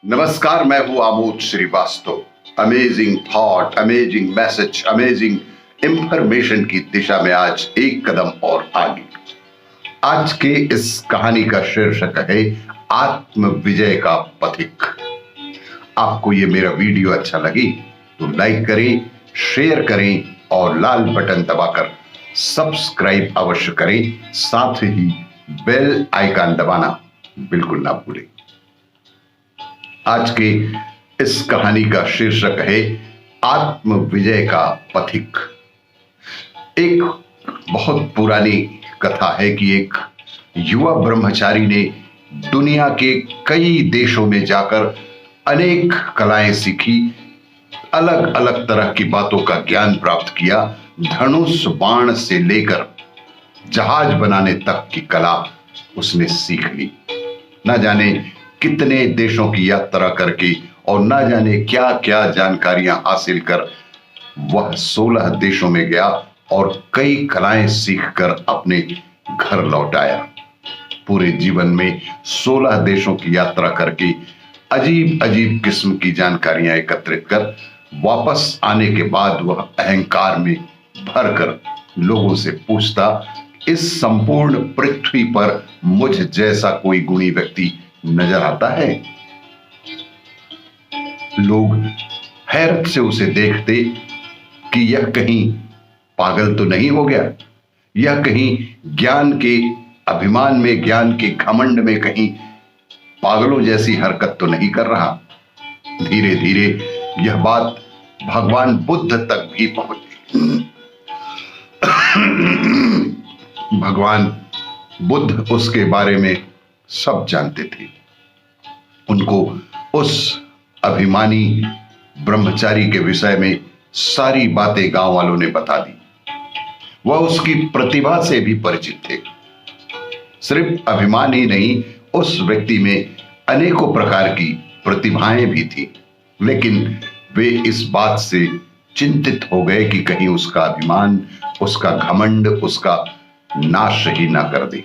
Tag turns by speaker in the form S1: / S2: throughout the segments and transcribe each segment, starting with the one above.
S1: नमस्कार, मैं हूं Amod Shrivastava. Amazing thought, amazing message, amazing information की दिशा में आज एक कदम और आगे। आज के इस कहानी का शीर्षक है आत्म विजय का पथिक। आपको ये मेरा वीडियो अच्छा लगे तो लाइक करें, शेयर करें और लाल बटन दबाकर सब्सक्राइब अवश्य करें। साथ ही बेल आइकन दबाना बिल्कुल ना भूलें। आज के इस कहानी का शीर्षक है आत्म विजय का पथिक। एक बहुत पुरानी कथा है कि एक युवा ब्रह्मचारी ने दुनिया के कई देशों में जाकर अनेक कलाएं सीखी, अलग अलग तरह की बातों का ज्ञान प्राप्त किया। धनुष बाण से लेकर जहाज बनाने तक की कला उसने सीख ली। ना जाने कितने देशों की यात्रा करके और ना जाने क्या क्या जानकारियां हासिल कर वह 16 देशों में गया और कई कलाएं सीखकर अपने घर लौट आया। पूरे जीवन में 16 देशों की यात्रा करके अजीब अजीब किस्म की जानकारियां एकत्रित कर वापस आने के बाद वह अहंकार में भरकर लोगों से पूछता, इस संपूर्ण पृथ्वी पर मुझ जैसा कोई गुणी व्यक्ति नजर आता है? लोग हैरत से उसे देखते कि यह कहीं पागल तो नहीं हो गया, यह कहीं ज्ञान के अभिमान में, ज्ञान के घमंड में कहीं पागलों जैसी हरकत तो नहीं कर रहा। धीरे धीरे यह बात भगवान बुद्ध तक भी पहुंची। भगवान बुद्ध उसके बारे में सब जानते थे। उनको उस अभिमानी ब्रह्मचारी के विषय में सारी बातें गांव वालों ने बता दी। वह उसकी प्रतिभा से भी परिचित थे। सिर्फ अभिमान ही नहीं, उस व्यक्ति में अनेकों प्रकार की प्रतिभाएं भी थी। लेकिन वे इस बात से चिंतित हो गए कि कहीं उसका अभिमान, उसका घमंड उसका नाश ही ना कर दे।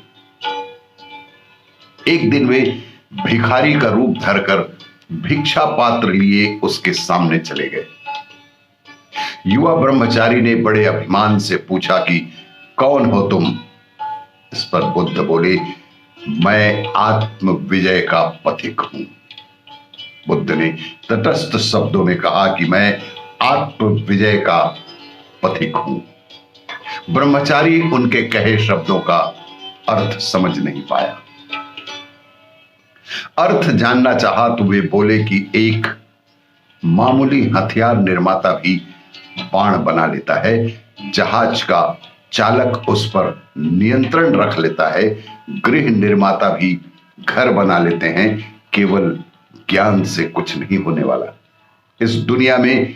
S1: एक दिन वे भिखारी का रूप धरकर भिक्षा पात्र लिए उसके सामने चले गए। युवा ब्रह्मचारी ने बड़े अभिमान से पूछा कि कौन हो तुम? इस पर बुद्ध बोले, मैं आत्म विजय का पथिक हूं। बुद्ध ने तटस्थ शब्दों में कहा कि मैं आत्म विजय का पथिक हूं। ब्रह्मचारी उनके कहे शब्दों का अर्थ समझ नहीं पाया। अर्थ जानना चाहा तो वे बोले कि एक मामूली हथियार निर्माता भी बाण बना लेता है, जहाज का चालक उस पर नियंत्रण रख लेता है, गृह निर्माता भी घर बना लेते हैं। केवल ज्ञान से कुछ नहीं होने वाला। इस दुनिया में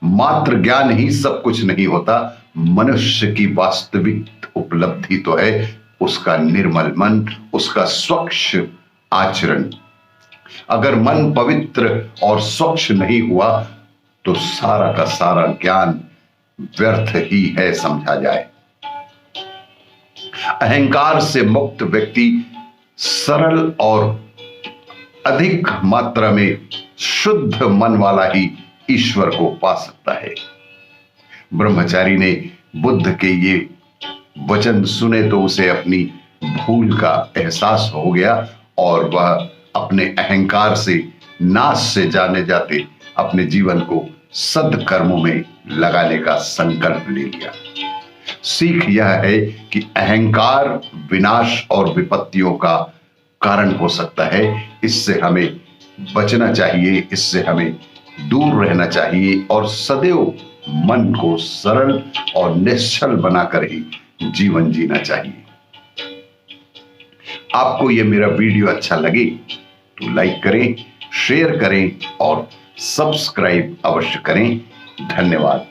S1: मात्र ज्ञान ही सब कुछ नहीं होता। मनुष्य की वास्तविक उपलब्धि तो है उसका निर्मल मन, उसका स्वच्छ आचरण। अगर मन पवित्र और स्वच्छ नहीं हुआ तो सारा का सारा ज्ञान व्यर्थ ही है समझा जाए। अहंकार से मुक्त व्यक्ति सरल और अधिक मात्रा में शुद्ध मन वाला ही ईश्वर को पा सकता है। ब्रह्मचारी ने बुद्ध के ये वचन सुने तो उसे अपनी भूल का एहसास हो गया और वह अपने अहंकार से, नाश से जाने जाते अपने जीवन को सद्कर्मों में लगाने का संकल्प ले लिया। सीख यह है कि अहंकार विनाश और विपत्तियों का कारण हो सकता है। इससे हमें बचना चाहिए, इससे हमें दूर रहना चाहिए और सदैव मन को सरल और निश्चल बनाकर ही जीवन जीना चाहिए। आपको यह मेरा वीडियो अच्छा लगे तो लाइक करें, शेयर करें और सब्सक्राइब अवश्य करें। धन्यवाद।